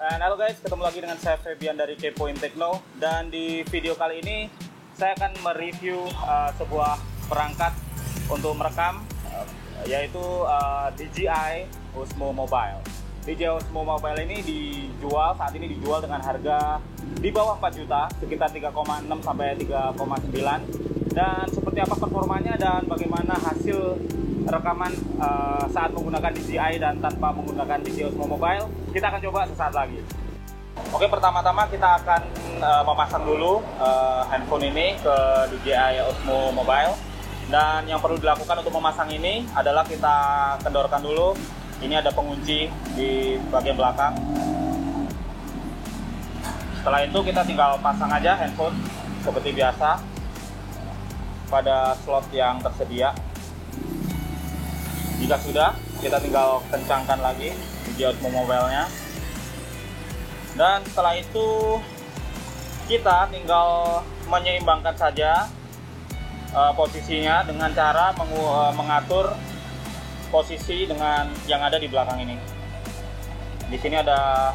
Dan halo guys, ketemu lagi dengan saya Febian dari Kepoin Techno. Dan di video kali ini saya akan mereview sebuah perangkat untuk merekam, yaitu DJI Osmo Mobile. DJI Osmo Mobile ini saat ini dijual dengan harga di bawah 4 juta, sekitar 3,6 sampai 3,9. Dan seperti apa performanya dan bagaimana hasil rekaman saat menggunakan DJI dan tanpa menggunakan DJI Osmo Mobile, kita akan coba sesaat lagi. Oke, pertama-tama kita akan memasang dulu handphone ini ke DJI Osmo Mobile. Dan yang perlu dilakukan untuk memasang ini adalah kita kendorkan dulu. Ini ada pengunci di bagian belakang. Setelah itu kita tinggal pasang aja handphone seperti biasa pada slot yang tersedia. Jika sudah, kita tinggal kencangkan lagi DJI Osmo Mobile-nya. Dan setelah itu kita tinggal menyeimbangkan saja posisinya dengan cara mengatur posisi dengan yang ada di belakang ini. Di sini ada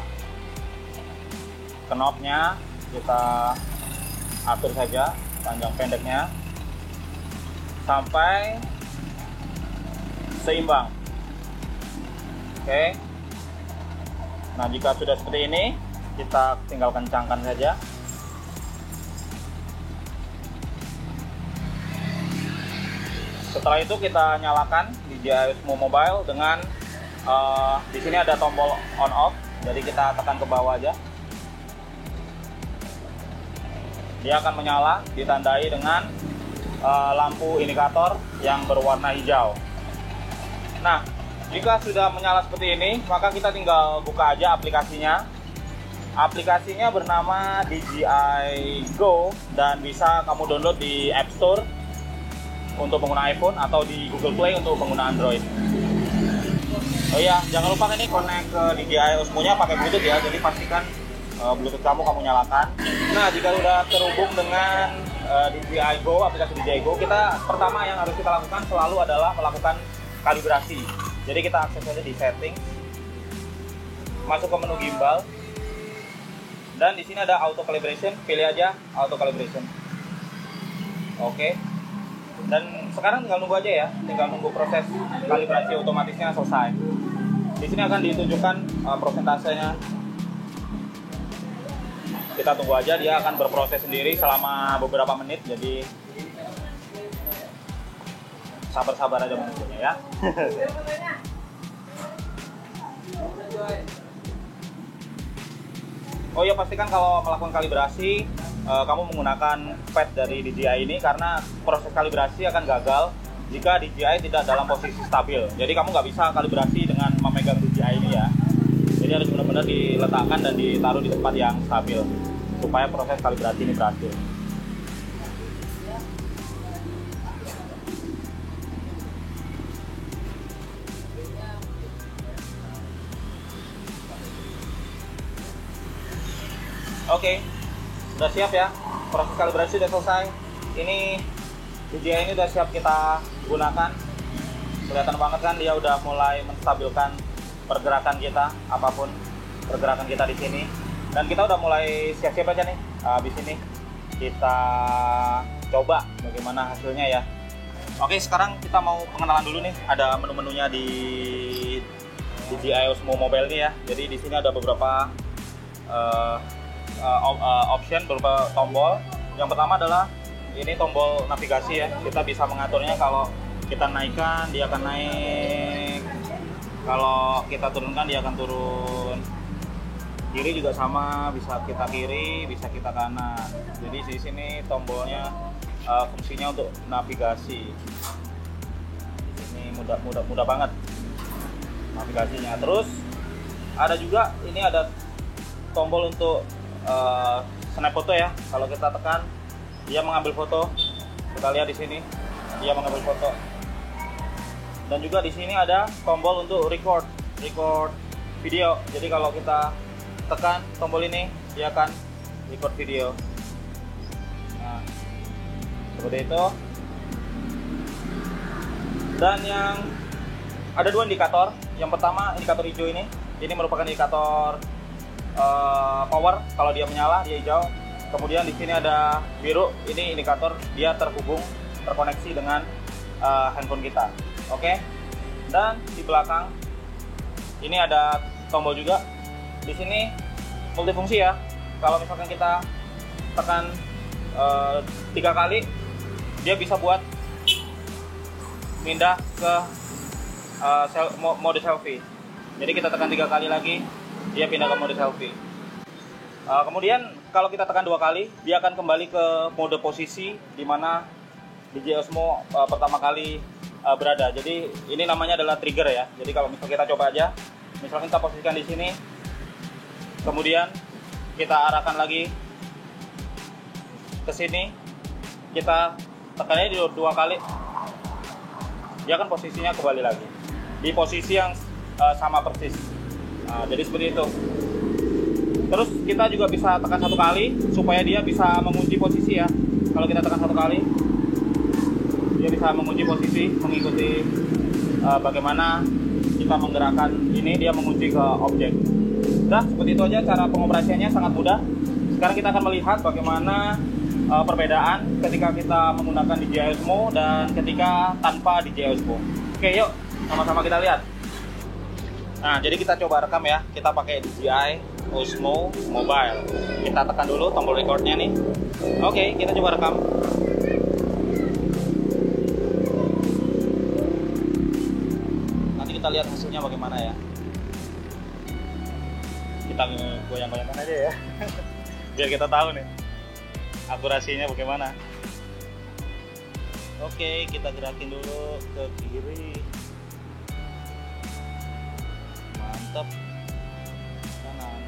knobnya, kita atur saja panjang pendeknya sampai seimbang. Oke. Nah, jika sudah seperti ini, kita tinggal kencangkan saja. Setelah itu kita nyalakan DJI Osmo Mobile dengan di sini ada tombol on off, jadi kita tekan ke bawah aja. Dia akan menyala, ditandai dengan lampu indikator yang berwarna hijau. Nah, jika sudah menyala seperti ini, maka kita tinggal buka aja aplikasinya. Aplikasinya bernama DJI Go dan bisa kamu download di App Store untuk pengguna iPhone atau di Google Play untuk pengguna Android. Oh iya, jangan lupa ini connect ke DJI Osmo-nya pakai Bluetooth ya. Jadi pastikan Bluetooth kamu nyalakan. Nah, jika sudah terhubung dengan DJI Go, aplikasi DJI Go, kita pertama yang harus kita lakukan selalu adalah melakukan kalibrasi. Jadi kita akses aja di setting, masuk ke menu gimbal, dan di sini ada auto calibration, pilih aja auto calibration. Oke. Dan sekarang tinggal nunggu aja ya, tinggal nunggu proses kalibrasi otomatisnya selesai. Di sini akan ditunjukkan prosentasenya. Kita tunggu aja, dia akan berproses sendiri selama beberapa menit. Jadi sabar-sabar aja menunggunya ya. Oh ya, pastikan kalau melakukan kalibrasi kamu menggunakan pad dari DJI ini, karena proses kalibrasi akan gagal jika DJI tidak dalam posisi stabil. Jadi kamu nggak bisa kalibrasi dengan memegang DJI ini ya. Jadi harus benar-benar diletakkan dan ditaruh di tempat yang stabil supaya proses kalibrasi ini berhasil. Oke, sudah siap ya, proses kalibrasi sudah selesai. Ini DJI ini sudah siap kita gunakan. Kelihatan banget kan, dia udah mulai menstabilkan pergerakan kita, apapun pergerakan kita di sini. Dan kita udah mulai siap-siap aja nih. Habis ini kita coba bagaimana hasilnya ya. Oke, sekarang kita mau pengenalan dulu nih. Ada menu-menunya di DJI Osmo Mobile ini ya. Jadi di sini ada beberapa option, berupa tombol. Yang pertama adalah ini tombol navigasi ya. Kita bisa mengaturnya, kalau kita naikkan dia akan naik, kalau kita turunkan dia akan turun. Kiri juga sama, bisa kita kiri, bisa kita kanan. Jadi di sini tombolnya fungsinya untuk navigasi. Ini mudah banget navigasinya. Terus ada juga ini ada tombol untuk snap foto ya. Kalau kita tekan, dia mengambil foto. Kita lihat di sini, dia mengambil foto. Dan juga di sini ada tombol untuk record video. Jadi kalau kita tekan tombol ini, dia akan record video. Nah, seperti itu. Dan yang ada dua indikator. Yang pertama indikator hijau ini merupakan indikator power, kalau dia menyala dia hijau. Kemudian di sini ada biru, ini indikator dia terkoneksi dengan handphone kita. Oke. Dan di belakang ini ada tombol juga. Di sini multifungsi ya. Kalau misalkan kita tekan 3 kali, dia bisa buat pindah ke mode selfie. Jadi kita tekan 3 kali lagi, dia pindah ke mode selfie. Kemudian kalau kita tekan 2 kali, dia akan kembali ke mode posisi di mana DJI Osmo pertama kali berada. Jadi ini namanya adalah trigger ya. Jadi kalau misalnya kita coba aja, misalkan kita posisikan di sini, kemudian kita arahkan lagi ke sini, kita tekannya di 2 kali, dia akan posisinya kembali lagi di posisi yang sama persis. Nah, jadi seperti itu. Terus kita juga bisa tekan 1 kali supaya dia bisa mengunci posisi ya. Kalau kita tekan 1 kali, dia bisa mengunci posisi, mengikuti bagaimana kita menggerakkan ini, dia mengunci ke objek. Nah, seperti itu aja cara pengoperasiannya, sangat mudah. Sekarang kita akan melihat bagaimana perbedaan ketika kita menggunakan DJI Osmo dan ketika tanpa DJI Osmo. Oke, yuk sama-sama kita lihat. Nah, jadi kita coba rekam ya. Kita pakai DJI Osmo Mobile. Kita tekan dulu tombol recordnya nih. Oke, kita coba rekam. Nanti kita lihat hasilnya bagaimana ya. Kita goyang-goyangkan aja ya. Biar kita tahu nih akurasinya bagaimana. Oke, kita gerakin dulu ke kiri. Mantap. Kanan.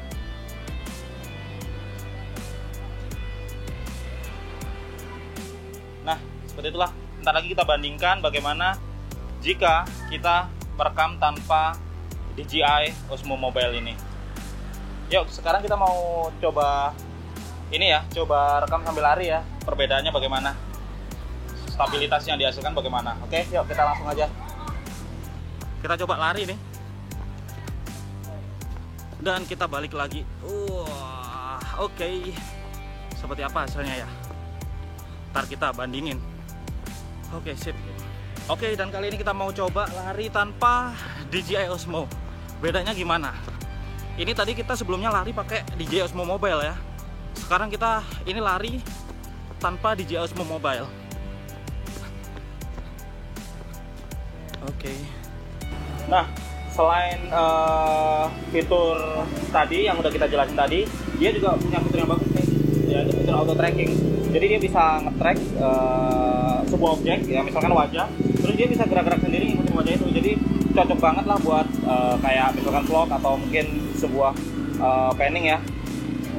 Nah, seperti itulah. Ntar lagi kita bandingkan bagaimana jika kita merekam tanpa DJI Osmo Mobile ini. Yuk, sekarang kita mau coba ini ya, coba rekam sambil lari ya. Perbedaannya bagaimana? Stabilitas yang dihasilkan bagaimana? Oke, yuk kita langsung aja. Kita coba lari nih. Dan kita balik lagi. Oke. Seperti apa hasilnya ya? Ntar kita bandingin. Oke, sip. Oke, dan kali ini kita mau coba lari tanpa DJI Osmo. Bedanya gimana? Ini tadi kita sebelumnya lari pakai DJI Osmo Mobile ya. Sekarang kita ini lari tanpa DJI Osmo Mobile. Oke. Nah, selain fitur tadi yang udah kita jelasin tadi, dia juga punya fitur yang bagus nih, yaitu fitur auto tracking. Jadi dia bisa nge-track sebuah objek, ya misalkan wajah, terus dia bisa gerak-gerak sendiri ngikutin wajah itu. Jadi cocok banget lah buat kayak misalkan vlog atau mungkin sebuah panning ya.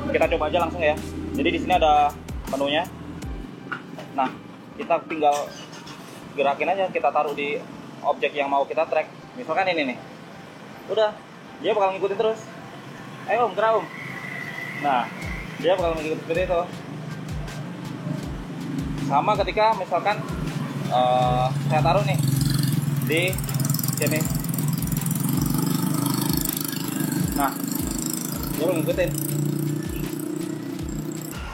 Kita coba aja langsung ya. Jadi di sini ada menunya. Nah, kita tinggal gerakin aja, kita taruh di objek yang mau kita track. Misalkan ini nih. Udah, dia bakal ngikutin terus. Ayo gerak Om. Nah, dia bakal ngikutin seperti itu. Sama ketika misalkan saya taruh nih di sini. Nah, dia bakal ngikutin.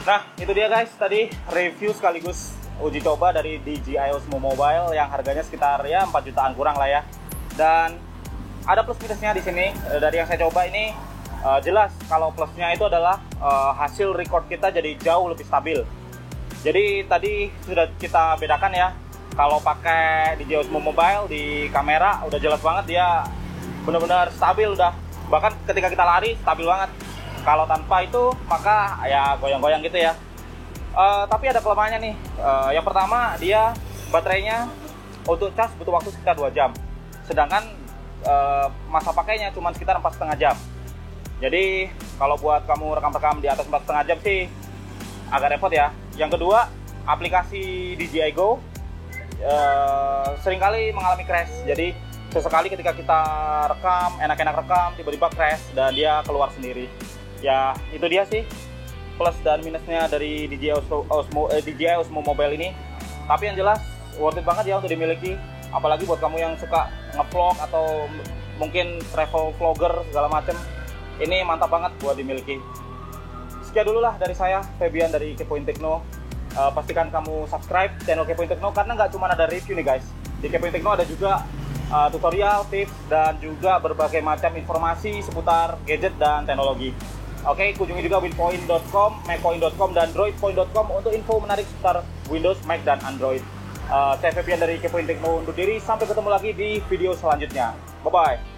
Nah, itu dia guys, tadi review sekaligus uji coba dari DJI Osmo Mobile yang harganya sekitar ya 4 jutaan kurang lah ya. Dan ada plus minusnya di sini. Dari yang saya coba ini jelas kalau plusnya itu adalah hasil record kita jadi jauh lebih stabil. Jadi tadi sudah kita bedakan ya. Kalau pakai DJI Osmo Mobile di kamera udah jelas banget, dia benar-benar stabil udah. Bahkan ketika kita lari stabil banget. Kalau tanpa itu maka ya goyang-goyang gitu ya. Tapi ada kelemahannya nih. Yang pertama, dia baterainya untuk cas butuh waktu sekitar 2 jam. Sedangkan masa pakainya cuma sekitar 4,5 jam. Jadi kalau buat kamu rekam-rekam di atas 4,5 jam sih agak repot ya. Yang kedua, aplikasi DJI Go seringkali mengalami crash. Jadi sesekali ketika kita rekam, enak-enak rekam, tiba-tiba crash dan dia keluar sendiri. Ya itu dia sih plus dan minusnya dari DJI Osmo Mobile ini. Tapi yang jelas worth it banget ya untuk dimiliki, apalagi buat kamu yang suka ngevlog atau mungkin travel vlogger segala macem. Ini mantap banget buat dimiliki. Sekian dulu lah dari saya, Febian dari Kepoin Tekno. Pastikan kamu subscribe channel Kepoin Tekno karena nggak cuma ada review nih guys. Di Kepoin Tekno ada juga tutorial, tips, dan juga berbagai macam informasi seputar gadget dan teknologi. Oke, kunjungi juga winpoint.com, macpoint.com, dan droidpoint.com untuk info menarik seputar Windows, Mac, dan Android. Saya Febian dari Kepoin Tekno undur diri. Sampai ketemu lagi di video selanjutnya. Bye-bye.